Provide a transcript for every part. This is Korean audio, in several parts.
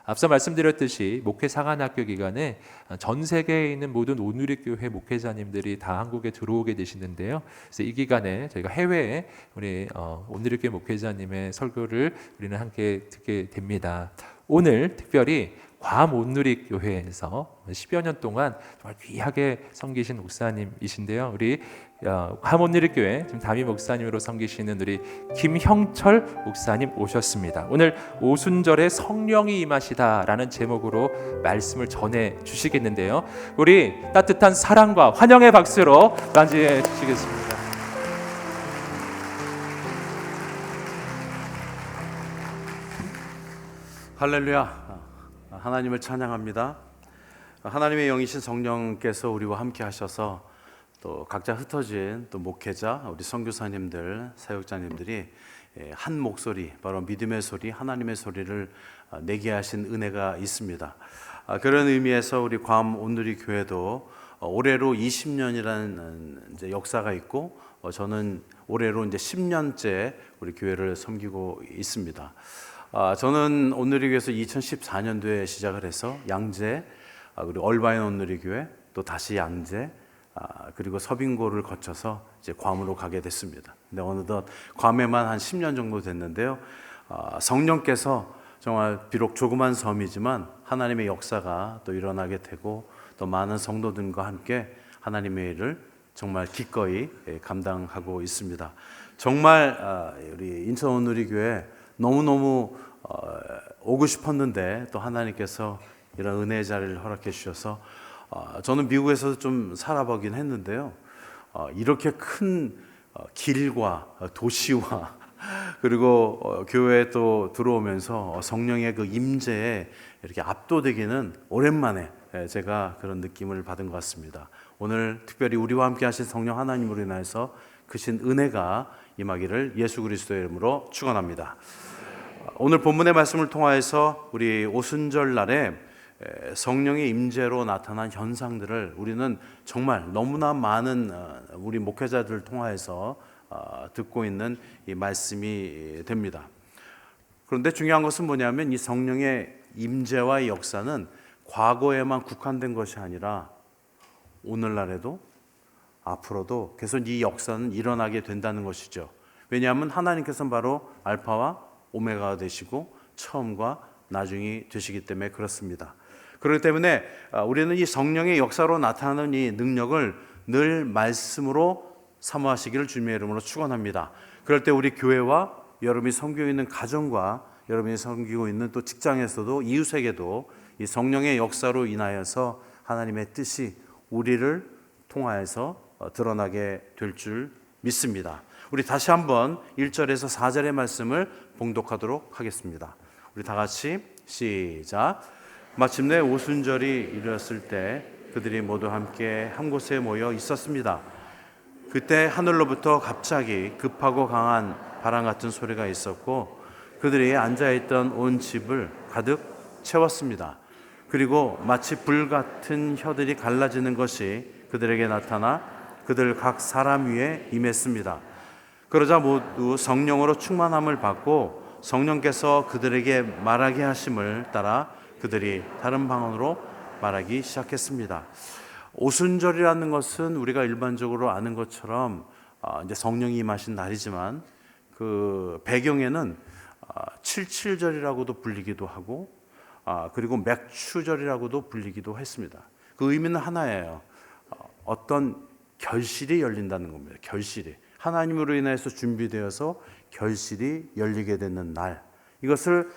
앞서 말씀드렸듯이 목회 사관학교 기간에 전 세계에 있는 모든 온누리교회 목회자님들이 다 한국에 들어오게 되시는데요. 그래서 이 기간에 저희가 해외에 우리 온누리교회 목회자님의 설교를 우리는 함께 듣게 됩니다. 오늘 특별히 괌 온누리교회에서 10여 년 동안 정말 귀하게 섬기신 목사님이신데요. 우리 괌 온누리교회 지금 담임 목사님으로 섬기시는 우리 김형철 목사님 오셨습니다. 오늘 오순절에 성령이 임하시다라는 제목으로 말씀을 전해 주시겠는데요. 우리 따뜻한 사랑과 환영의 박수로 맞이해 주시겠습니다. 할렐루야. 하나님을 찬양합니다. 하나님의 영이신 성령께서 우리와 함께 하셔서 또 각자 흩어진 또 목회자, 우리 선교사님들, 사역자님들이 한 목소리, 바로 믿음의 소리, 하나님의 소리를 내게 하신 은혜가 있습니다. 그런 의미에서 우리 괌 온누리 교회도 올해로 20년이라는 이제 역사가 있고, 저는 올해로 이제 10년째 우리 교회를 섬기고 있습니다. 저는 온누리교회에서 2014년도에 시작을 해서 양재, 그리고 얼바인 온누리교회, 또 다시 양재, 그리고 서빙고를 거쳐서 이제 괌으로 가게 됐습니다. 근데 어느덧 괌에만 한 10년 정도 됐는데요. 성령께서 정말 비록 조그만 섬이지만 하나님의 역사가 또 일어나게 되고, 또 많은 성도들과 함께 하나님의 일을 정말 기꺼이 감당하고 있습니다. 정말 우리 인천 온누리교회 너무너무 오고 싶었는데 또 하나님께서 이런 은혜의 자리를 허락해 주셔서 저는 미국에서도 좀 살아보긴 했는데요. 이렇게 큰 길과 도시와 그리고 교회에 또 들어오면서 성령의 그 임재에 이렇게 압도되기는 오랜만에 제가 그런 느낌을 받은 것 같습니다. 오늘 특별히 우리와 함께 하신 성령 하나님으로 인해서 크신 은혜가 임하기를 예수 그리스도의 이름으로 축원합니다. 오늘 본문의 말씀을 통하여서 우리 오순절 날에 성령의 임재로 나타난 현상들을 우리는 정말 너무나 많은 우리 목회자들을 통하여서 듣고 있는 이 말씀이 됩니다. 그런데 중요한 것은 뭐냐면 이 성령의 임재와 이 역사는 과거에만 국한된 것이 아니라 오늘날에도 앞으로도 계속 이 역사는 일어나게 된다는 것이죠. 왜냐하면 하나님께서는 바로 알파와 오메가가 되시고 처음과 나중이 되시기 때문에 그렇습니다. 그렇기 때문에 우리는 이 성령의 역사로 나타나는 이 능력을 늘 말씀으로 사모하시기를 주님의 이름으로 축원합니다. 그럴 때 우리 교회와 여러분이 섬기고 있는 가정과 여러분이 섬기고 있는 또 직장에서도 이웃에게도 이 성령의 역사로 인하여서 하나님의 뜻이 우리를 통하여서 드러나게 될 줄 믿습니다. 우리 다시 한번 1절에서 4절의 말씀을 봉독하도록 하겠습니다. 우리 다 같이 시작. 마침내 오순절이 이르렀을 때 그들이 모두 함께 한 곳에 모여 있었습니다. 그때 하늘로부터 갑자기 급하고 강한 바람 같은 소리가 있었고 그들이 앉아있던 온 집을 가득 채웠습니다. 그리고 마치 불 같은 혀들이 갈라지는 것이 그들에게 나타나 그들 각 사람 위에 임했습니다. 그러자 모두 성령으로 충만함을 받고 성령께서 그들에게 말하게 하심을 따라 그들이 다른 방언으로 말하기 시작했습니다. 오순절이라는 것은 우리가 일반적으로 아는 것처럼 이제 성령이 임하신 날이지만 그 배경에는 77절이라고도 불리기도 하고 그리고 맥추절이라고도 불리기도 했습니다. 그 의미는 하나예요. 어떤 결실이 열린다는 겁니다. 결실이 하나님으로 인해서 준비되어서 결실이 열리게 되는 날, 이것을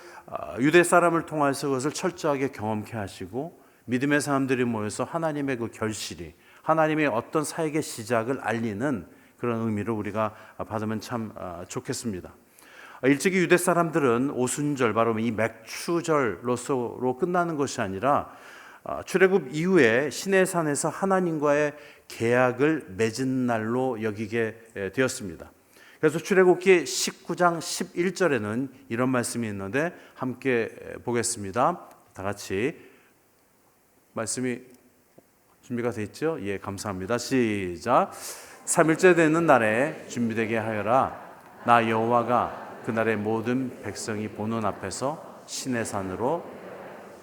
유대 사람을 통해서 그것을 철저하게 경험케 하시고 믿음의 사람들이 모여서 하나님의 그 결실이 하나님의 어떤 사역의 시작을 알리는 그런 의미를 우리가 받으면 참 좋겠습니다. 일찍이 유대 사람들은 오순절, 바로 이 맥추절로서 끝나는 것이 아니라 출애굽 이후에 시내산에서 하나님과의 계약을 맺은 날로 여기게 되었습니다. 그래서 출애굽기 19장 11절에는 이런 말씀이 있는데 함께 보겠습니다. 다 같이 말씀이 준비가 되어 있죠? 예, 감사합니다. 시작. 3일째 되는 날에 준비되게 하여라. 나 여호와가 그날의 모든 백성이 보는 앞에서 시내산으로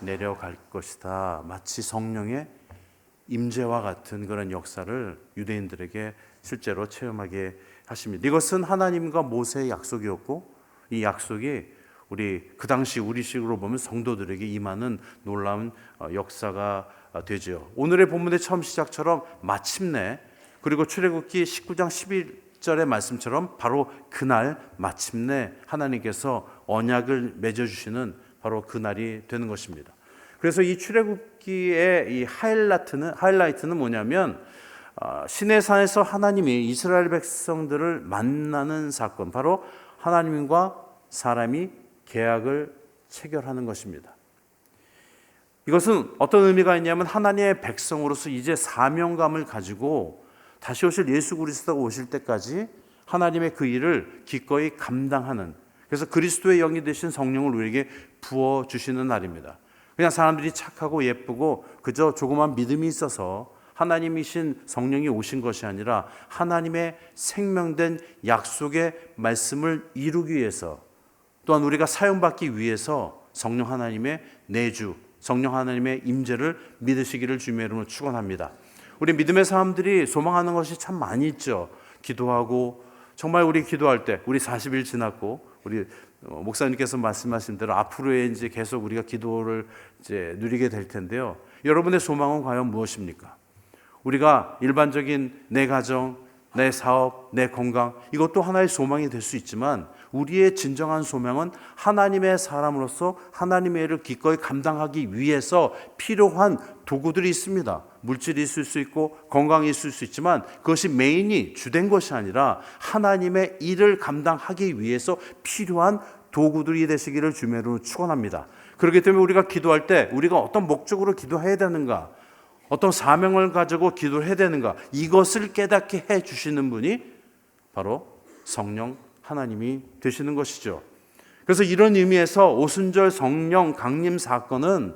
내려갈 것이다. 마치 성령의 임재와 같은 그런 역사를 유대인들에게 실제로 체험하게 하십니다. 이것은 하나님과 모세의 약속이었고 이 약속이 그 당시 우리식으로 보면 성도들에게 임하는 놀라운 역사가 되죠. 오늘의 본문의 처음 시작처럼 마침내, 그리고 출애굽기 19장 11절의 말씀처럼 바로 그날 마침내 하나님께서 언약을 맺어주시는 바로 그날이 되는 것입니다. 그래서 이 출애굽기의 이 하이라이트는 뭐냐면 시내산에서 하나님이 이스라엘 백성들을 만나는 사건, 바로 하나님과 사람이 계약을 체결하는 것입니다. 이것은 어떤 의미가 있냐면 하나님의 백성으로서 이제 사명감을 가지고 다시 오실 예수 그리스도가 오실 때까지 하나님의 그 일을 기꺼이 감당하는, 그래서 그리스도의 영이 되신 성령을 우리에게 부어주시는 날입니다. 그냥 사람들이 착하고 예쁘고 그저 조그만 믿음이 있어서 하나님이신 성령이 오신 것이 아니라 하나님의 생명된 약속의 말씀을 이루기 위해서, 또한 우리가 사용받기 위해서 성령 하나님의 내주, 성령 하나님의 임재를 믿으시기를 주님의 이름으로 축원합니다. 우리 믿음의 사람들이 소망하는 것이 참 많이 있죠. 기도하고, 정말 우리 기도할 때 우리 40일 지났고 우리 목사님께서 말씀하신 대로 앞으로의 이제 계속 우리가 기도를 이제 누리게 될 텐데요. 여러분의 소망은 과연 무엇입니까? 우리가 일반적인 내 가정, 내 사업, 내 건강, 이것도 하나의 소망이 될 수 있지만 우리의 진정한 소망은 하나님의 사람으로서 하나님의 일을 기꺼이 감당하기 위해서 필요한 도구들이 있습니다. 물질이 있을 수 있고 건강이 있을 수 있지만 그것이 메인이 주된 것이 아니라 하나님의 일을 감당하기 위해서 필요한 도구들이 되시기를 주님으로 축원합니다. 그렇기 때문에 우리가 기도할 때 우리가 어떤 목적으로 기도해야 되는가, 어떤 사명을 가지고 기도를 해야 되는가, 이것을 깨닫게 해 주시는 분이 바로 성령 하나님이 되시는 것이죠. 그래서 이런 의미에서 오순절 성령 강림 사건은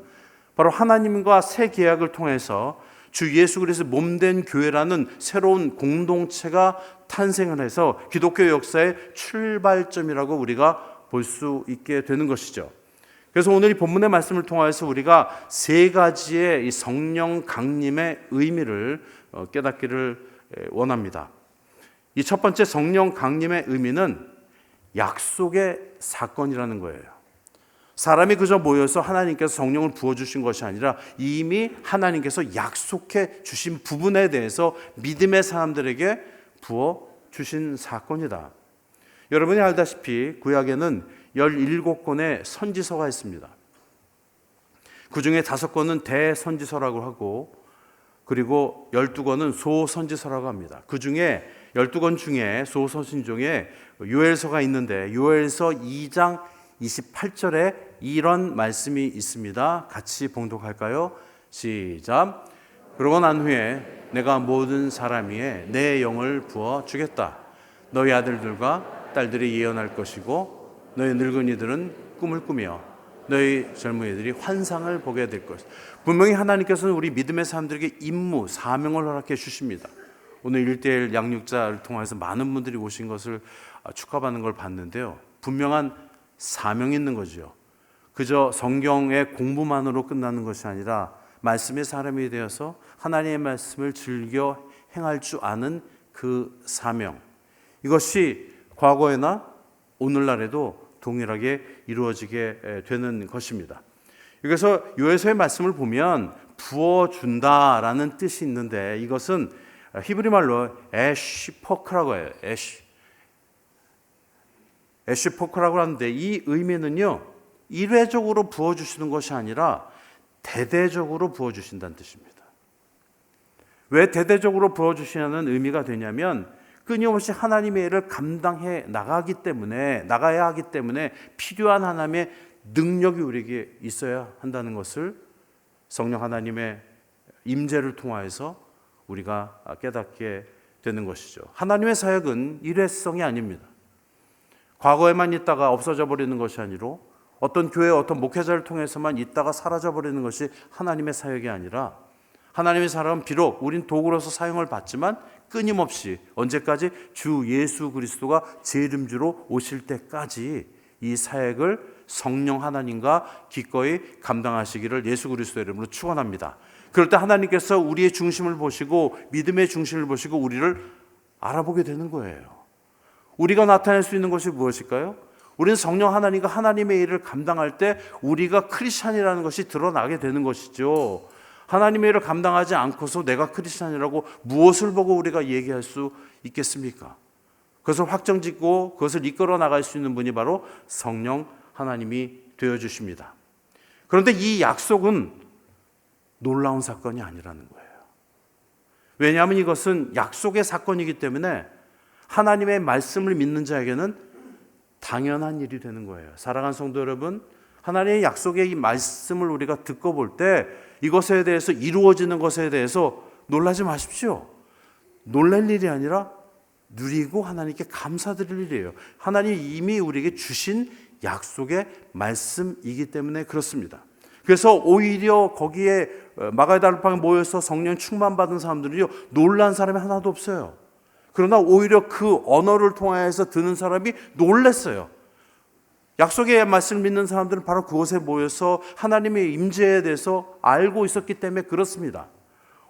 바로 하나님과 새 계약을 통해서 주 예수 그리스도 몸된 교회라는 새로운 공동체가 탄생을 해서 기독교 역사의 출발점이라고 우리가 볼 수 있게 되는 것이죠. 그래서 오늘 이 본문의 말씀을 통해서 우리가 세 가지의 이 성령 강림의 의미를 깨닫기를 원합니다. 이 첫 번째 성령 강림의 의미는 약속의 사건이라는 거예요. 사람이 그저 모여서 하나님께서 성령을 부어주신 것이 아니라 이미 하나님께서 약속해 주신 부분에 대해서 믿음의 사람들에게 부어주신 사건이다. 여러분이 알다시피 구약에는 17권의 선지서가 있습니다. 그 중에 5권은 대선지서라고 하고, 그리고 12권은 소선지서라고 합니다. 그 중에 12권 중에 소선지 중에 요엘서가 있는데 요엘서 2장 28절에 이런 말씀이 있습니다. 같이 봉독할까요? 시작. 그러고 난 후에 내가 모든 사람 위에 내 영을 부어 주겠다. 너희 아들들과 딸들이 예언할 것이고 너희 늙은이들은 꿈을 꾸며 너희 젊은이들이 환상을 보게 될 것이다. 분명히 하나님께서는 우리 믿음의 사람들에게 임무, 사명을 허락해 주십니다. 오늘 1:1 양육자를 통해서 많은 분들이 오신 것을 축하받는 걸 봤는데요. 분명한 사명이 있는 거죠. 그저 성경의 공부만으로 끝나는 것이 아니라 말씀의 사람이 되어서 하나님의 말씀을 즐겨 행할 줄 아는 그 사명, 이것이 과거에나 오늘날에도 동일하게 이루어지게 되는 것입니다. 그래서 요엘서의 말씀을 보면 부어준다라는 뜻이 있는데 이것은 히브리 말로 에시포크라고 해요. 에시포크라고 하는데 이 의미는요, 일회적으로 부어주시는 것이 아니라 대대적으로 부어주신다는 뜻입니다. 왜 대대적으로 부어주시냐는 의미가 되냐면 끊임없이 하나님의 일을 감당해 나가야 하기 때문에 필요한 하나님의 능력이 우리에게 있어야 한다는 것을 성령 하나님의 임재를 통하여서 우리가 깨닫게 되는 것이죠. 하나님의 사역은 일회성이 아닙니다. 과거에만 있다가 없어져 버리는 것이 아니라 어떤 교회 어떤 목회자를 통해서만 있다가 사라져 버리는 것이 하나님의 사역이 아니라, 하나님의 사람은 비록 우린 도구로서 사용을 받지만 끊임없이 언제까지 주 예수 그리스도가 제 이름주로 오실 때까지 이 사역을 성령 하나님과 기꺼이 감당하시기를 예수 그리스도의 이름으로 축원합니다. 그럴 때 하나님께서 우리의 중심을 보시고 믿음의 중심을 보시고 우리를 알아보게 되는 거예요. 우리가 나타낼 수 있는 것이 무엇일까요? 우리는 성령 하나님과 하나님의 일을 감당할 때 우리가 크리스찬이라는 것이 드러나게 되는 것이죠. 하나님의 일을 감당하지 않고서 내가 크리스찬이라고 무엇을 보고 우리가 얘기할 수 있겠습니까? 그것을 확정짓고 그것을 이끌어 나갈 수 있는 분이 바로 성령 하나님이 되어주십니다. 그런데 이 약속은 놀라운 사건이 아니라는 거예요. 왜냐하면 이것은 약속의 사건이기 때문에 하나님의 말씀을 믿는 자에게는 당연한 일이 되는 거예요. 사랑하는 성도 여러분, 하나님의 약속의 이 말씀을 우리가 듣고 볼 때 이것에 대해서 이루어지는 것에 대해서 놀라지 마십시오. 놀랄 일이 아니라 누리고 하나님께 감사드릴 일이에요. 하나님이 이미 우리에게 주신 약속의 말씀이기 때문에 그렇습니다. 그래서 오히려 거기에 마가의 다락방에 모여서 성령 충만받은 사람들이요 놀란 사람이 하나도 없어요. 그러나 오히려 그 언어를 통해서 듣는 사람이 놀랐어요. 약속의 말씀을 믿는 사람들은 바로 그곳에 모여서 하나님의 임재에 대해서 알고 있었기 때문에 그렇습니다.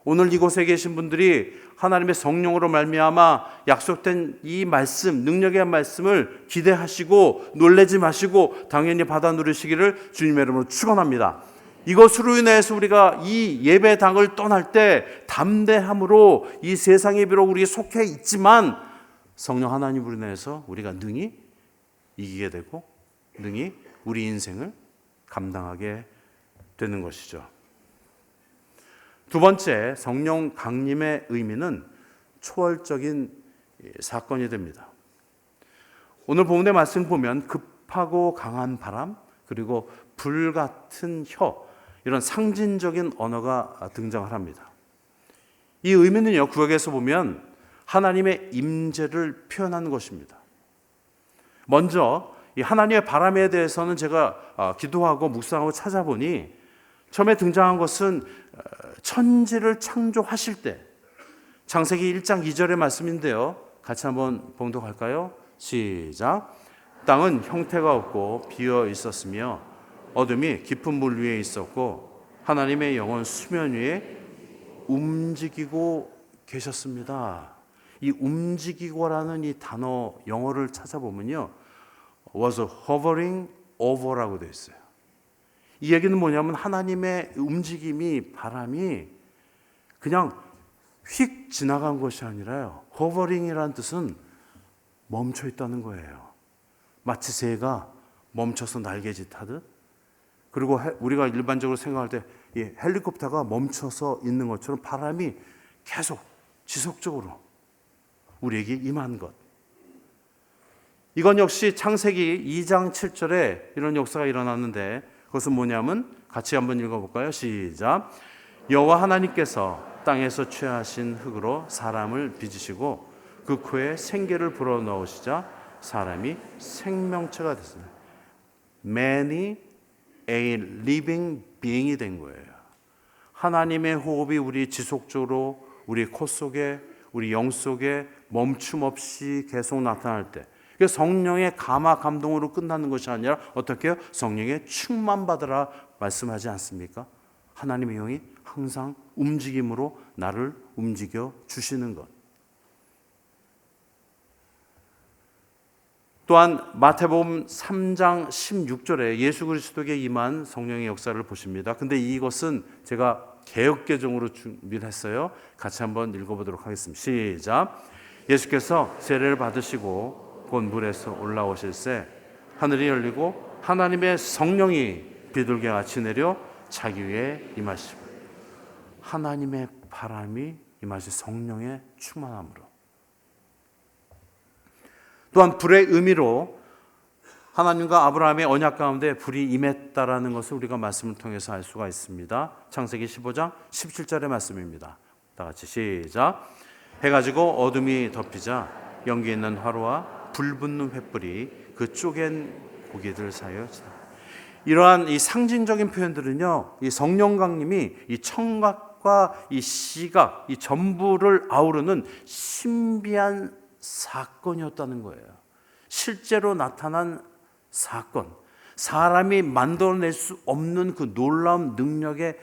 오늘 이곳에 계신 분들이 하나님의 성령으로 말미암아 약속된 이 말씀, 능력의 말씀을 기대하시고 놀라지 마시고 당연히 받아 누리시기를 주님의 이름으로 축원합니다. 이것으로 인해서 우리가 이 예배당을 떠날 때 담대함으로 이 세상에 비록 우리가 속해 있지만 성령 하나님으로 인해서 우리가 능히 이기게 되고 능히 우리 인생을 감당하게 되는 것이죠. 두 번째, 성령 강림의 의미는 초월적인 사건이 됩니다. 오늘 본문의 말씀 보면 급하고 강한 바람 그리고 불같은 혀 이런 상징적인 언어가 등장을 합니다. 이 의미는요 구약에서 보면 하나님의 임재를 표현하는 것입니다. 먼저 이 하나님의 바람에 대해서는 제가 기도하고 묵상하고 찾아보니 처음에 등장한 것은 천지를 창조하실 때 창세기 1장 2절의 말씀인데요. 같이 한번 봉독할까요? 시작. 땅은 형태가 없고 비어 있었으며 어둠이 깊은 물 위에 있었고 하나님의 영은 수면 위에 움직이고 계셨습니다. 이 움직이고라는 이 단어 영어를 찾아보면요. was hovering over라고 되어 있어요. 이 얘기는 뭐냐면 하나님의 움직임이 바람이 그냥 휙 지나간 것이 아니라요. hovering이라는 뜻은 멈춰 있다는 거예요. 마치 새가 멈춰서 날개짓 하듯 그리고 우리가 일반적으로 생각할 때 이 헬리콥터가 멈춰서 있는 것처럼 바람이 계속 지속적으로 우리에게 임한 것. 이건 역시 창세기 2장 7절에 이런 역사가 일어났는데 그것은 뭐냐면 같이 한번 읽어볼까요? 시작. 여호와 하나님께서 땅에서 취하신 흙으로 사람을 빚으시고 그 코에 생기를 불어넣으시자 사람이 생명체가 됐습니다. Man이 a living being이 된 거예요. 하나님의 호흡이 우리 지속적으로 우리 코 속에 우리 영 속에 멈춤 없이 계속 나타날 때 성령의 감화 감동으로 끝나는 것이 아니라 어떻게 해요? 성령의 충만받으라 말씀하지 않습니까? 하나님의 영이 항상 움직임으로 나를 움직여 주시는 것. 또한 마태복음 3장 16절에 예수 그리스도에게 임한 성령의 역사를 보십니다. 근데 이것은 제가 개역개정으로 준비를 했어요. 같이 한번 읽어보도록 하겠습니다. 시작. 예수께서 세례를 받으시고 곧 물에서 올라오실새 하늘이 열리고 하나님의 성령이 비둘기 같이 내려 자기 위에 임하시고 하나님의 바람이 임하시 성령의 충만함으로 또한 불의 의미로 하나님과 아브라함의 언약 가운데 불이 임했다라는 것을 우리가 말씀을 통해서 알 수가 있습니다. 창세기 15장 17절의 말씀입니다. 다 같이 시작. 해가 지고 어둠이 덮이자 연기 있는 화로와 불 붙는 횃불이 그 쪼갠 고기들 사이에 이러한 이 상징적인 표현들은요, 이 성령 강림이 이 청각과 이 시각, 이 전부를 아우르는 신비한 사건이었다는 거예요. 실제로 나타난 사건. 사람이 만들어낼 수 없는 그 놀라운 능력의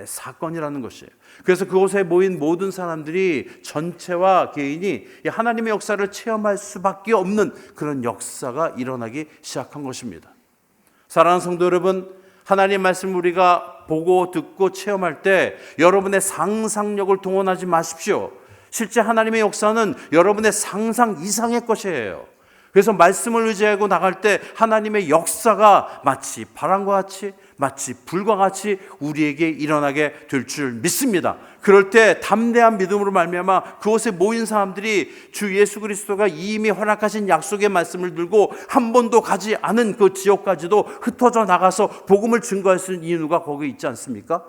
사건이라는 것이에요. 그래서 그곳에 모인 모든 사람들이 전체와 개인이 하나님의 역사를 체험할 수밖에 없는 그런 역사가 일어나기 시작한 것입니다. 사랑하는 성도 여러분, 하나님 말씀 우리가 보고 듣고 체험할 때 여러분의 상상력을 동원하지 마십시오. 실제 하나님의 역사는 여러분의 상상 이상의 것이에요. 그래서 말씀을 의지하고 나갈 때 하나님의 역사가 마치 바람과 같이, 마치 불과 같이 우리에게 일어나게 될 줄 믿습니다. 그럴 때 담대한 믿음으로 말미암아 그곳에 모인 사람들이 주 예수 그리스도가 이미 허락하신 약속의 말씀을 들고 한 번도 가지 않은 그 지역까지도 흩어져 나가서 복음을 증거할 수 있는 이유가 거기 있지 않습니까?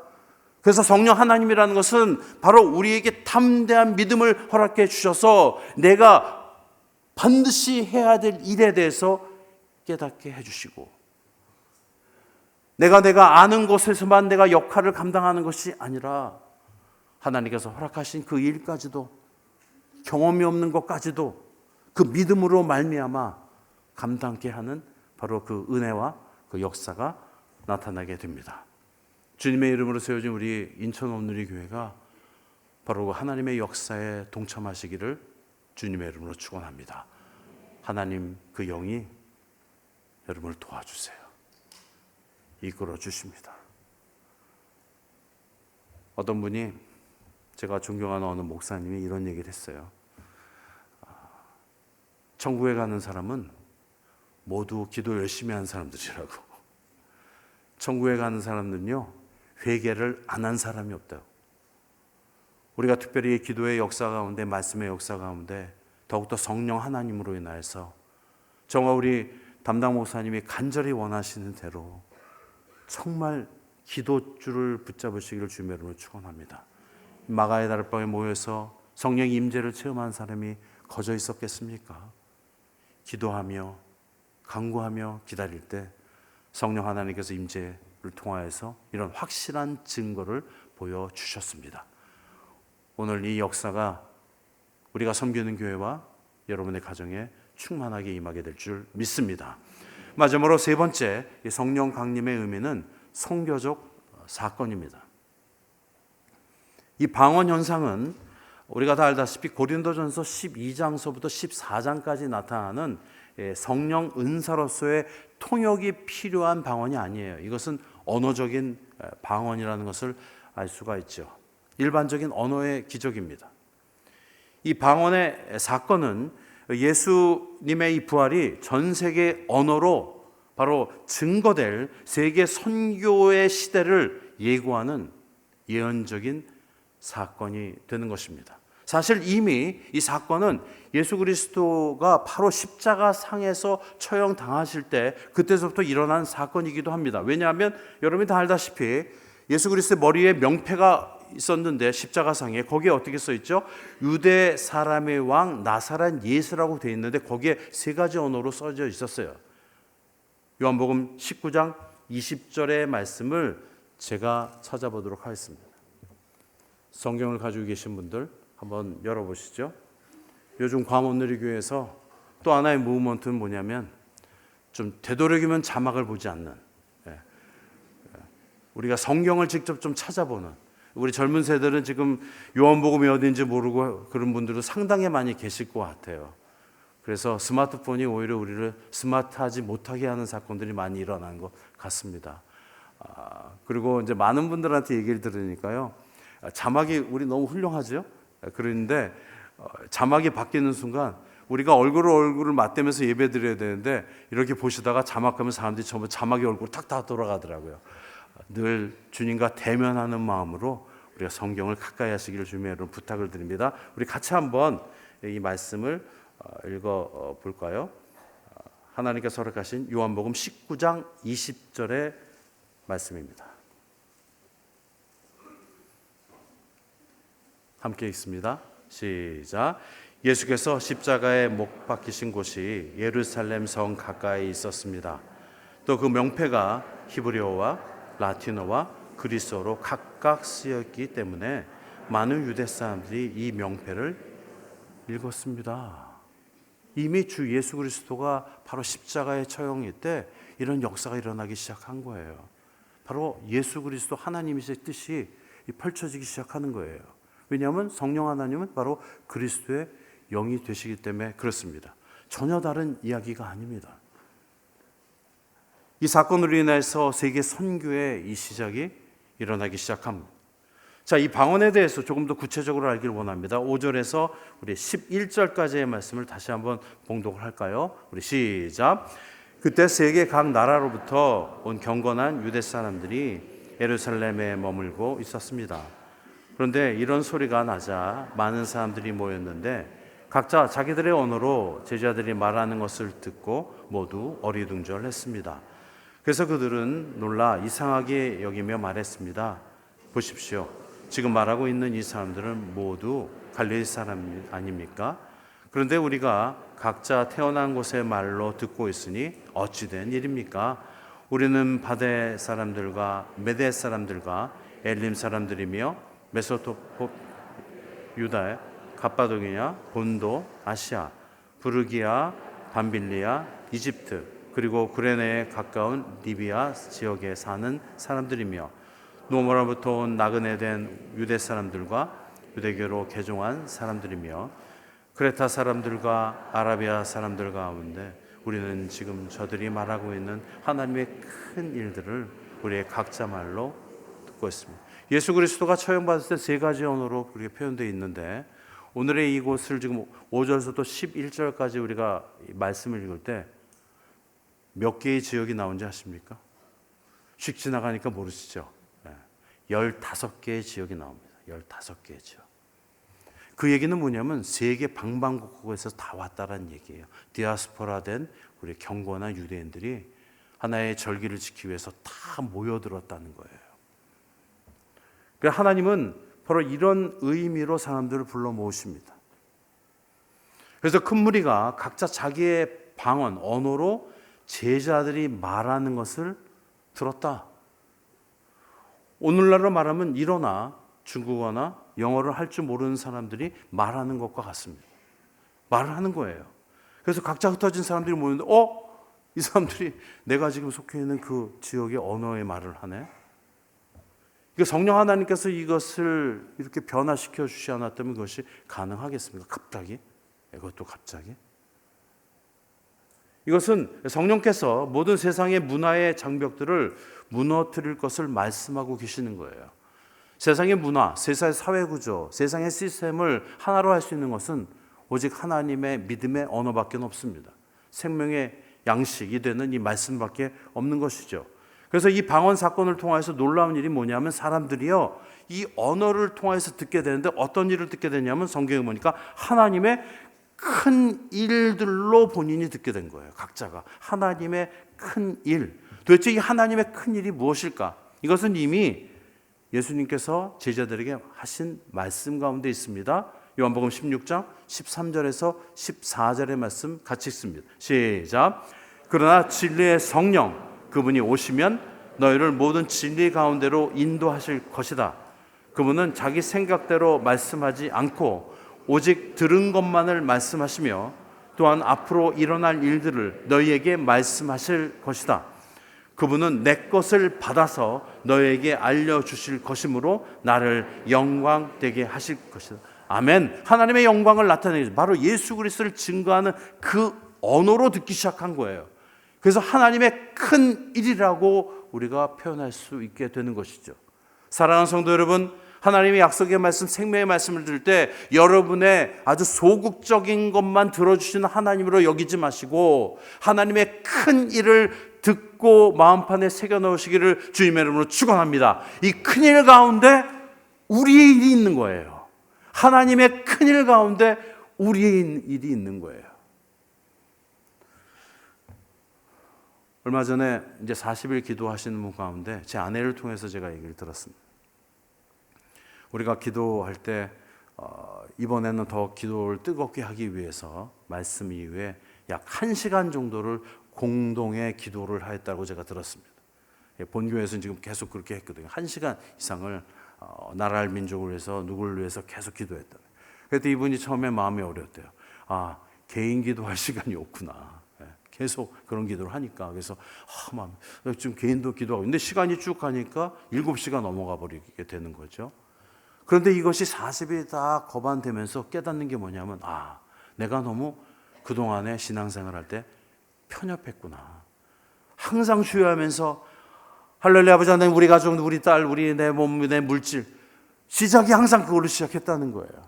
그래서 성령 하나님이라는 것은 바로 우리에게 담대한 믿음을 허락해 주셔서 내가 반드시 해야 될 일에 대해서 깨닫게 해주시고, 내가 아는 것에서만 내가 역할을 감당하는 것이 아니라 하나님께서 허락하신 그 일까지도, 경험이 없는 것까지도 그 믿음으로 말미암아 감당케 하는 바로 그 은혜와 그 역사가 나타나게 됩니다. 주님의 이름으로 세워진 우리 인천 온누리교회가 바로 하나님의 역사에 동참하시기를 주님의 이름으로 축원합니다. 하나님 그 영이 여러분을 도와주세요. 이끌어 주십니다. 어떤 분이, 제가 존경하는 어느 목사님이 이런 얘기를 했어요. 천국에 가는 사람은 모두 기도 열심히 한 사람들이라고. 천국에 가는 사람들은요, 회개를 안 한 사람이 없다고. 우리가 특별히 기도의 역사 가운데, 말씀의 역사 가운데 더욱더 성령 하나님으로 인하여서 정말 우리 담당 목사님이 간절히 원하시는 대로 정말 기도줄을 붙잡으시기를 주님의 이름으로 축원합니다. 마가의 다락방에 모여서 성령의 임재를 체험한 사람이 거저 있었겠습니까? 기도하며 간구하며 기다릴 때 성령 하나님께서 임재를 통하여서 이런 확실한 증거를 보여주셨습니다. 오늘 이 역사가 우리가 섬기는 교회와 여러분의 가정에 충만하게 임하게 될 줄 믿습니다. 마지막으로 세 번째, 성령 강림의 의미는 선교적 사건입니다. 이 방언 현상은 우리가 다 알다시피 고린도전서 12장서부터 14장까지 나타나는 성령 은사로서의 통역이 필요한 방언이 아니에요. 이것은 언어적인 방언이라는 것을 알 수가 있죠. 일반적인 언어의 기적입니다. 이 방언의 사건은 예수님의 이 부활이 전 세계 언어로 바로 증거될 세계 선교의 시대를 예고하는 예언적인 사건이 되는 것입니다. 사실 이미 이 사건은 예수 그리스도가 바로 십자가 상에서 처형당하실 때 그때서부터 일어난 사건이기도 합니다. 왜냐하면 여러분이 다 알다시피 예수 그리스도의 머리에 명패가 있었는데 십자가상에 거기에 어떻게 써 있죠? 유대 사람의 왕 나사렛 예수라고 되어 있는데 거기에 세 가지 언어로 써져 있었어요. 요한복음 19장 20절의 말씀을 제가 찾아보도록 하겠습니다. 성경을 가지고 계신 분들 한번 열어보시죠. 요즘 광원누리교회에서 또 하나의 무브먼트는 뭐냐면 좀 되도록이면 자막을 보지 않는, 우리가 성경을 직접 좀 찾아보는, 우리 젊은 세대는 지금 요한복음이 어딘지 모르고 그런 분들도 상당히 많이 계실 것 같아요. 그래서 스마트폰이 오히려 우리를 스마트하지 못하게 하는 사건들이 많이 일어난 것 같습니다. 그리고 이제 많은 분들한테 얘기를 들으니까요, 자막이 우리 너무 훌륭하죠? 그런데 자막이 바뀌는 순간 우리가 얼굴을 맞대면서 예배 드려야 되는데 이렇게 보시다가 자막하면 사람들이 전부 자막이 얼굴 탁 다 돌아가더라고요. 늘 주님과 대면하는 마음으로 우리가 성경을 가까이 하시기를 주님의 이름으로 부탁을 드립니다. 우리 같이 한번 이 말씀을 읽어 볼까요? 하나님께서 허락하신 요한복음 19장 20절의 말씀입니다. 함께 읽습니다. 시작. 예수께서 십자가에 못 박히신 곳이 예루살렘 성 가까이 있었습니다. 또 그 명패가 히브리어와 라틴어와 그리스어로 각각 쓰였기 때문에 많은 유대 사람들이 이 명패를 읽었습니다. 이미 주 예수 그리스도가 바로 십자가에 처형일 때 이런 역사가 일어나기 시작한 거예요. 바로 예수 그리스도 하나님이신 뜻이 펼쳐지기 시작하는 거예요. 왜냐하면 성령 하나님은 바로 그리스도의 영이 되시기 때문에 그렇습니다. 전혀 다른 이야기가 아닙니다. 이 사건으로 인해서 세계 선교의 이 시작이 일어나기 시작합니다. 자, 이 방언에 대해서 조금 더 구체적으로 알기를 원합니다. 5절에서 우리 11절까지의 말씀을 다시 한번 봉독을 할까요? 우리 시작. 그때 세계 각 나라로부터 온 경건한 유대 사람들이 예루살렘에 머물고 있었습니다. 그런데 이런 소리가 나자 많은 사람들이 모였는데 각자 자기들의 언어로 제자들이 말하는 것을 듣고 모두 어리둥절했습니다. 그래서 그들은 놀라 이상하게 여기며 말했습니다. 보십시오. 지금 말하고 있는 이 사람들은 모두 갈릴리 사람 아닙니까? 그런데 우리가 각자 태어난 곳의 말로 듣고 있으니 어찌된 일입니까? 우리는 바데 사람들과 메데 사람들과 엘림 사람들이며 메소포 유다의 갑바도기냐, 본도, 아시아, 부르기아, 밤빌리아, 이집트, 그리고 구레네에 가까운 리비아 지역에 사는 사람들이며 노모라부터 온 나그네 된 유대 사람들과 유대교로 개종한 사람들이며 크레타 사람들과 아라비아 사람들 가운데 우리는 지금 저들이 말하고 있는 하나님의 큰 일들을 우리의 각자 말로 듣고 있습니다. 예수 그리스도가 처형받을 때 세 가지 언어로 그렇게 표현되어 있는데 오늘의 이곳을 지금 5절에서부터 11절까지 우리가 말씀을 읽을 때 몇 개의 지역이 나온지 아십니까? 휙 지나가니까 모르시죠? 15개의 지역이 나옵니다. 15개의 지역. 그 얘기는 뭐냐면 세계 방방곡곡에서 다 왔다라는 얘기예요. 디아스포라된 우리 경건한 유대인들이 하나의 절기를 지키기 위해서 다 모여들었다는 거예요. 그러니까 하나님은 바로 이런 의미로 사람들을 불러 모으십니다. 그래서 큰 무리가 각자 자기의 방언, 언어로 제자들이 말하는 것을 들었다. 오늘날로 말하면 일어나 중국어나 영어를 할 줄 모르는 사람들이 말하는 것과 같습니다. 말을 하는 거예요. 그래서 각자 흩어진 사람들이 모이는데 이 사람들이 내가 지금 속해 있는 그 지역의 언어의 말을 하네. 성령 하나님께서 이것을 이렇게 변화시켜 주시 않았다면 그것이 가능하겠습니까? 갑자기? 이것도 갑자기? 이것은 성령께서 모든 세상의 문화의 장벽들을 무너뜨릴 것을 말씀하고 계시는 거예요. 세상의 문화, 세상의 사회구조, 세상의 시스템을 하나로 할 수 있는 것은 오직 하나님의 믿음의 언어밖에 없습니다. 생명의 양식이 되는 이 말씀밖에 없는 것이죠. 그래서 이 방언 사건을 통해서 놀라운 일이 뭐냐면 사람들이요, 이 언어를 통해서 듣게 되는데 어떤 일을 듣게 되냐면 성경에 보니까 하나님의 큰 일들로 본인이 듣게 된 거예요. 각자가 하나님의 큰 일. 도대체 이 하나님의 큰 일이 무엇일까? 이것은 이미 예수님께서 제자들에게 하신 말씀 가운데 있습니다. 요한복음 16장 13절에서 14절의 말씀 같이 읽습니다. 시작. 그러나 진리의 성령 그분이 오시면 너희를 모든 진리 가운데로 인도하실 것이다. 그분은 자기 생각대로 말씀하지 않고 오직 들은 것만을 말씀하시며 또한 앞으로 일어날 일들을 너희에게 말씀하실 것이다. 그분은 내 것을 받아서 너희에게 알려주실 것이므로 나를 영광되게 하실 것이다. 아멘. 하나님의 영광을 나타내는 바로 예수 그리스도를 증거하는 그 언어로 듣기 시작한 거예요. 그래서 하나님의 큰 일이라고 우리가 표현할 수 있게 되는 것이죠. 사랑하는 성도 여러분, 하나님의 약속의 말씀, 생명의 말씀을 들을 때 여러분의 아주 소극적인 것만 들어주시는 하나님으로 여기지 마시고 하나님의 큰 일을 듣고 마음판에 새겨넣으시기를 주님의 이름으로 축원합니다. 이 큰 일 가운데 우리의 일이 있는 거예요. 하나님의 큰 일 가운데 우리의 일이 있는 거예요. 얼마 전에 이제 40일 기도하시는 분 가운데 제 아내를 통해서 제가 얘기를 들었습니다. 우리가 기도할 때 이번에는 더 기도를 뜨겁게 하기 위해서 말씀 이후에 약 1시간 정도를 공동의 기도를 하였다고 제가 들었습니다. 본교에서는 지금 계속 그렇게 했거든요. 1시간 이상을 나라를 민족을 위해서 누구를 위해서 계속 기도했다. 그랬더니 이분이 처음에 마음이 어려웠대요. 개인 기도할 시간이 없구나. 계속 그런 기도를 하니까. 그래서 좀 개인도 기도하고. 근데 시간이 쭉 가니까 7시가 넘어가 버리게 되는 거죠. 그런데 이것이 40일이 다 거반되면서 깨닫는 게 뭐냐면 내가 너무 그동안에 신앙생활할 때 편협했구나. 항상 주여하면서 할렐루야 아버지 하나님, 우리 가족, 우리 딸, 우리 내 몸, 내 물질, 시작이 항상 그걸로 시작했다는 거예요.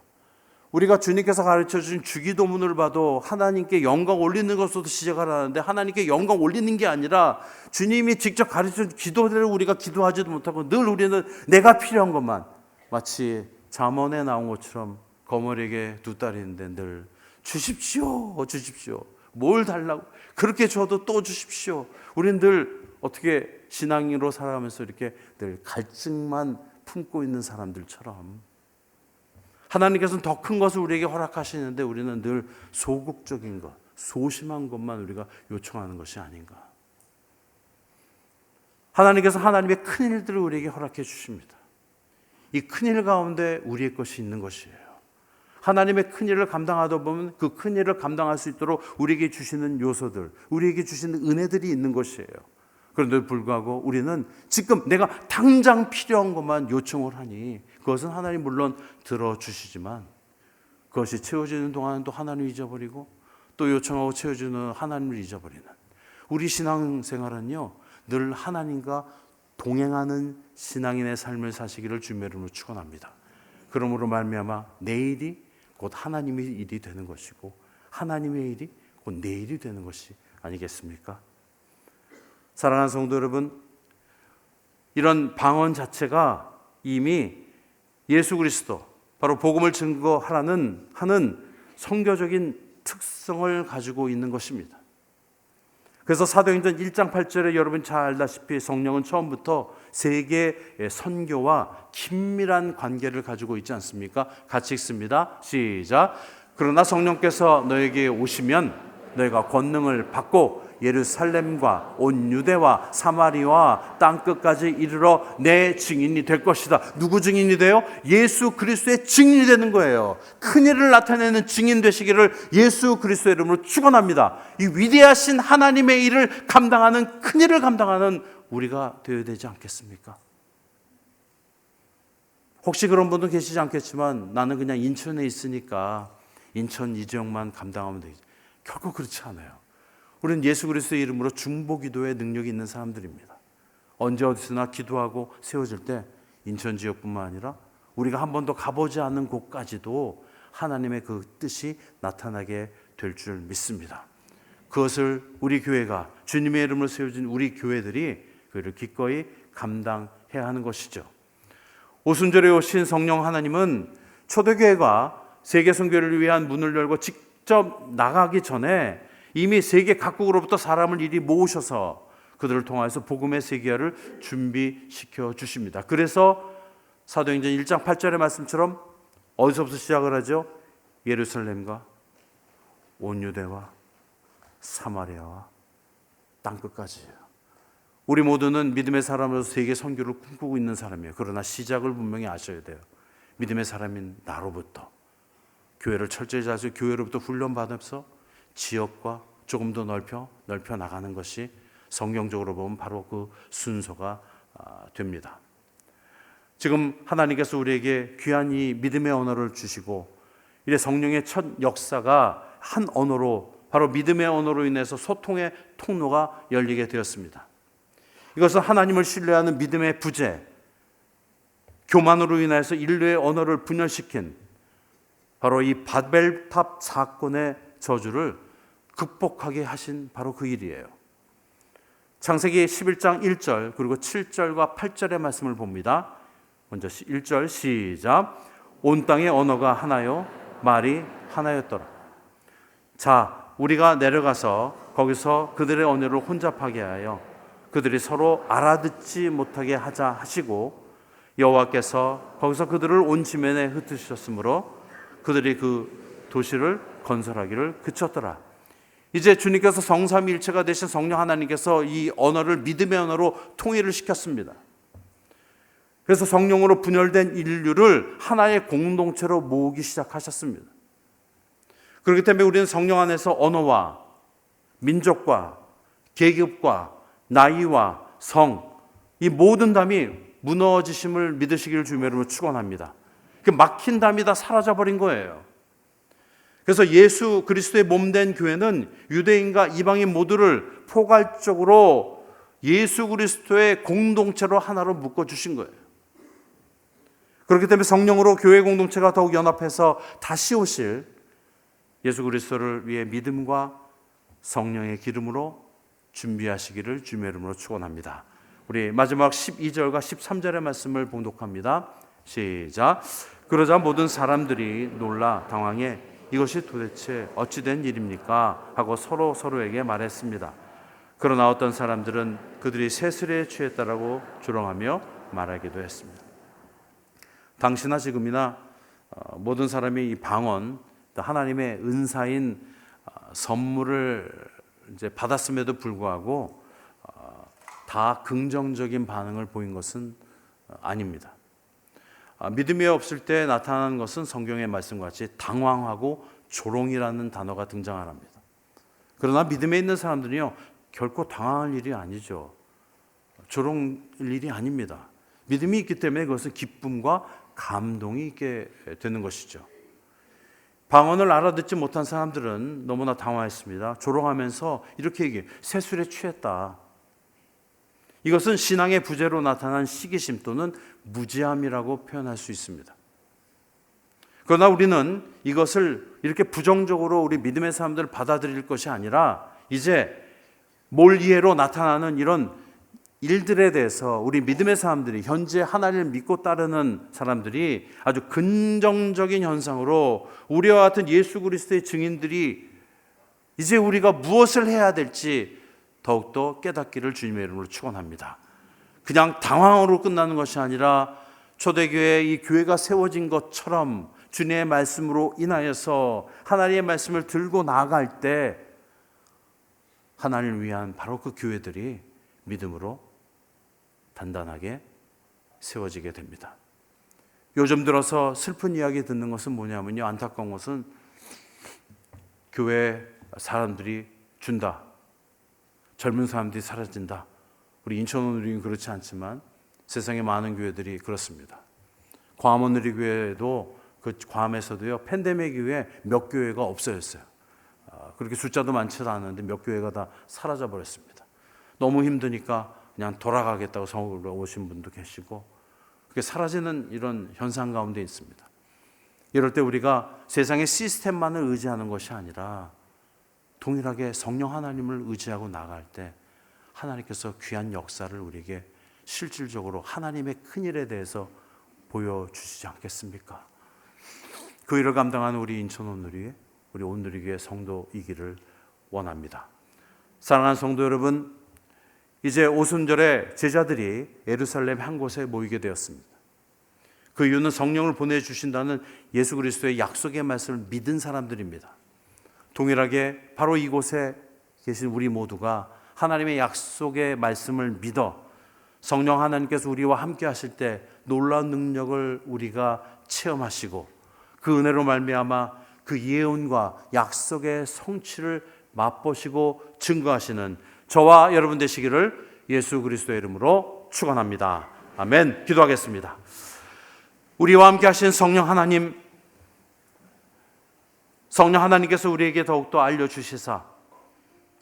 우리가 주님께서 가르쳐준 주기도문을 봐도 하나님께 영광 올리는 것으로 시작을 하는데, 하나님께 영광 올리는 게 아니라 주님이 직접 가르쳐준 기도대로 우리가 기도하지도 못하고 늘 우리는 내가 필요한 것만, 마치 잠언에 나온 것처럼 거머리에게 2딸이 있는데 늘 주십시오, 주십시오. 뭘 달라고? 그렇게 줘도 또 주십시오. 우리는 늘 어떻게 신앙인으로 살아가면서 이렇게 늘 갈증만 품고 있는 사람들처럼, 하나님께서는 더 큰 것을 우리에게 허락하시는데 우리는 늘 소극적인 것, 소심한 것만 우리가 요청하는 것이 아닌가. 하나님께서 하나님의 큰 일들을 우리에게 허락해 주십니다. 이 큰 일 가운데 우리의 것이 있는 것이에요. 하나님의 큰 일을 감당하다 보면 그 큰 일을 감당할 수 있도록 우리에게 주시는 요소들, 우리에게 주시는 은혜들이 있는 것이에요. 그런데 불구하고 우리는 지금 내가 당장 필요한 것만 요청을 하니 그것은 하나님 물론 들어주시지만 그것이 채워지는 동안은 또 하나님을 잊어버리고 또 요청하고 채워주는 하나님을 잊어버리는 우리 신앙생활은요, 늘 하나님과 동행하는 신앙인의 삶을 사시기를 주님의 이름으로 축원합니다. 그러므로 말미암아 내 일이 곧 하나님의 일이 되는 것이고 하나님의 일이 곧 내 일이 되는 것이 아니겠습니까? 사랑하는 성도 여러분, 이런 방언 자체가 이미 예수 그리스도, 바로 복음을 증거하는 선교적인 특성을 가지고 있는 것입니다. 그래서 사도행전 1장 8절에 여러분 잘 알다시피 성령은 처음부터 세계 선교와 긴밀한 관계를 가지고 있지 않습니까? 같이 읽습니다. 시작. 그러나 성령께서 너에게 오시면 너희가 권능을 받고 예루살렘과 온 유대와 사마리아와 땅끝까지 이르러 내 증인이 될 것이다. 누구 증인이 돼요? 예수 그리스도의 증인이 되는 거예요. 큰일을 나타내는 증인 되시기를 예수 그리스도의 이름으로 축원합니다. 이 위대하신 하나님의 일을 감당하는, 큰일을 감당하는 우리가 되어야 되지 않겠습니까? 혹시 그런 분도 계시지 않겠지만 나는 그냥 인천에 있으니까 인천 이 지역만 감당하면 되겠지. 결코 그렇지 않아요. 우리는 예수 그리스도의 이름으로 중보기도의 능력이 있는 사람들입니다. 언제 어디서나 기도하고 세워질 때 인천 지역뿐만 아니라 우리가 한 번도 가보지 않은 곳까지도 하나님의 그 뜻이 나타나게 될 줄 믿습니다. 그것을 우리 교회가, 주님의 이름으로 세워진 우리 교회들이 그를 기꺼이 감당해야 하는 것이죠. 오순절에 오신 성령 하나님은 초대교회가 세계 선교를 위한 문을 열고 직접 나가기 전에 이미 세계 각국으로부터 사람을 이리 모으셔서 그들을 통해서 복음의 세계화를 준비시켜 주십니다. 그래서 사도행전 1장 8절의 말씀처럼 어디서부터 시작을 하죠? 예루살렘과 온 유대와 사마리아와 땅끝까지예요. 우리 모두는 믿음의 사람으로서 세계 선교를 꿈꾸고 있는 사람이에요. 그러나 시작을 분명히 아셔야 돼요. 믿음의 사람인 나로부터, 교회를 철저히 잘해서 교회로부터 훈련받아서 지역과 조금 더 넓혀 나가는 것이 성경적으로 보면 바로 그 순서가 됩니다. 지금 하나님께서 우리에게 귀한 이 믿음의 언어를 주시고 이래 성령의 첫 역사가 한 언어로, 바로 믿음의 언어로 인해서 소통의 통로가 열리게 되었습니다. 이것은 하나님을 신뢰하는 믿음의 부재, 교만으로 인해서 인류의 언어를 분열시킨 바로 이 바벨탑 사건의 저주를 극복하게 하신 바로 그 일이에요. 창세기 11장 1절 그리고 7절과 8절의 말씀을 봅니다. 먼저 1절 시작. 온 땅의 언어가 하나요, 말이 하나였더라. 자, 우리가 내려가서 거기서 그들의 언어를 혼잡하게 하여 그들이 서로 알아듣지 못하게 하자 하시고, 여호와께서 거기서 그들을 온 지면에 흩으셨으므로 그들이 그 도시를 건설하기를 그쳤더라. 이제 주님께서 성삼위일체가 되신 성령 하나님께서 이 언어를 믿음의 언어로 통일을 시켰습니다. 그래서 성령으로 분열된 인류를 하나의 공동체로 모으기 시작하셨습니다. 그렇기 때문에 우리는 성령 안에서 언어와 민족과 계급과 나이와 성, 이 모든 담이 무너지심을 믿으시기를 주님의 이름으로 축원합니다. 그 막힌 담이 다 사라져버린 거예요. 그래서 예수 그리스도의 몸된 교회는 유대인과 이방인 모두를 포괄적으로 예수 그리스도의 공동체로 하나로 묶어주신 거예요. 그렇기 때문에 성령으로 교회 공동체가 더욱 연합해서 다시 오실 예수 그리스도를 위해 믿음과 성령의 기름으로 준비하시기를 주님의 이름으로 축원합니다. 우리 마지막 12절과 13절의 말씀을 봉독합니다. 시작. 그러자 모든 사람들이 놀라 당황해 이것이 도대체 어찌된 일입니까? 하고 서로에게 말했습니다. 그러나 어떤 사람들은 그들이 세술에 취했다라고 조롱하며 말하기도 했습니다. 당시나 지금이나 모든 사람이 이 방언, 하나님의 은사인 선물을 이제 받았음에도 불구하고 다 긍정적인 반응을 보인 것은 아닙니다. 믿음이 없을 때 나타나는 것은 성경의 말씀과 같이 당황하고 조롱이라는 단어가 등장합니다. 그러나 믿음에 있는 사람들이요, 결코 당황할 일이 아니죠. 조롱일 일이 아닙니다. 믿음이 있기 때문에 그것은 기쁨과 감동이 있게 되는 것이죠. 방언을 알아듣지 못한 사람들은 너무나 당황했습니다. 조롱하면서 이렇게 얘기해요. 세술에 취했다. 이것은 신앙의 부재로 나타난 시기심 또는 무지함이라고 표현할 수 있습니다. 그러나 우리는 이것을 이렇게 부정적으로 우리 믿음의 사람들을 받아들일 것이 아니라 이제 몰이해로 나타나는 이런 일들에 대해서 우리 믿음의 사람들이, 현재 하나님을 믿고 따르는 사람들이 아주 긍정적인 현상으로 우리와 같은 예수 그리스도의 증인들이 이제 우리가 무엇을 해야 될지 더욱더 깨닫기를 주님의 이름으로 축원합니다. 그냥 당황으로 끝나는 것이 아니라 초대교회 이 교회가 세워진 것처럼 주님의 말씀으로 인하여서 하나님의 말씀을 들고 나아갈 때 하나님을 위한 바로 그 교회들이 믿음으로 단단하게 세워지게 됩니다. 요즘 들어서 슬픈 이야기 듣는 것은 뭐냐면요, 안타까운 것은 교회 사람들이 준다, 젊은 사람들이 사라진다. 우리 인천원누리교회는 그렇지 않지만 세상의 많은 교회들이 그렇습니다. 광화문누리교회도 그 광화문에서도요, 팬데믹 이후에 몇 교회가 없어졌어요. 그렇게 숫자도 많지도 않은데 몇 교회가 다 사라져 버렸습니다. 너무 힘드니까 그냥 돌아가겠다고 성으로 오신 분도 계시고 그렇게 사라지는 이런 현상 가운데 있습니다. 이럴 때 우리가 세상의 시스템만을 의지하는 것이 아니라 동일하게 성령 하나님을 의지하고 나갈 때 하나님께서 귀한 역사를 우리에게 실질적으로 하나님의 큰일에 대해서 보여주시지 않겠습니까? 그 일을 감당하는 우리 인천온누리, 우리 온누리교회 성도이기를 원합니다. 사랑하는 성도 여러분, 이제 오순절에 제자들이 예루살렘 한 곳에 모이게 되었습니다. 그 이유는 성령을 보내주신다는 예수 그리스도의 약속의 말씀을 믿은 사람들입니다. 동일하게 바로 이곳에 계신 우리 모두가 하나님의 약속의 말씀을 믿어 성령 하나님께서 우리와 함께 하실 때 놀라운 능력을 우리가 체험하시고 그 은혜로 말미암아 그 예언과 약속의 성취를 맛보시고 증거하시는 저와 여러분 되시기를 예수 그리스도의 이름으로 축원합니다. 아멘. 기도하겠습니다. 우리와 함께 하신 성령 하나님, 성령 하나님께서 우리에게 더욱더 알려주시사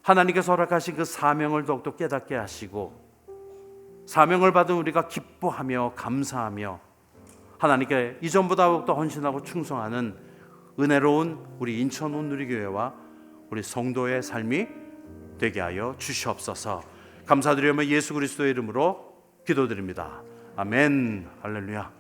하나님께서 허락하신 그 사명을 더욱더 깨닫게 하시고 사명을 받은 우리가 기뻐하며 감사하며 하나님께 이전보다 더욱더 헌신하고 충성하는 은혜로운 우리 인천 온누리교회와 우리 성도의 삶이 되게 하여 주시옵소서. 감사드리며 예수 그리스도의 이름으로 기도드립니다. 아멘. 할렐루야.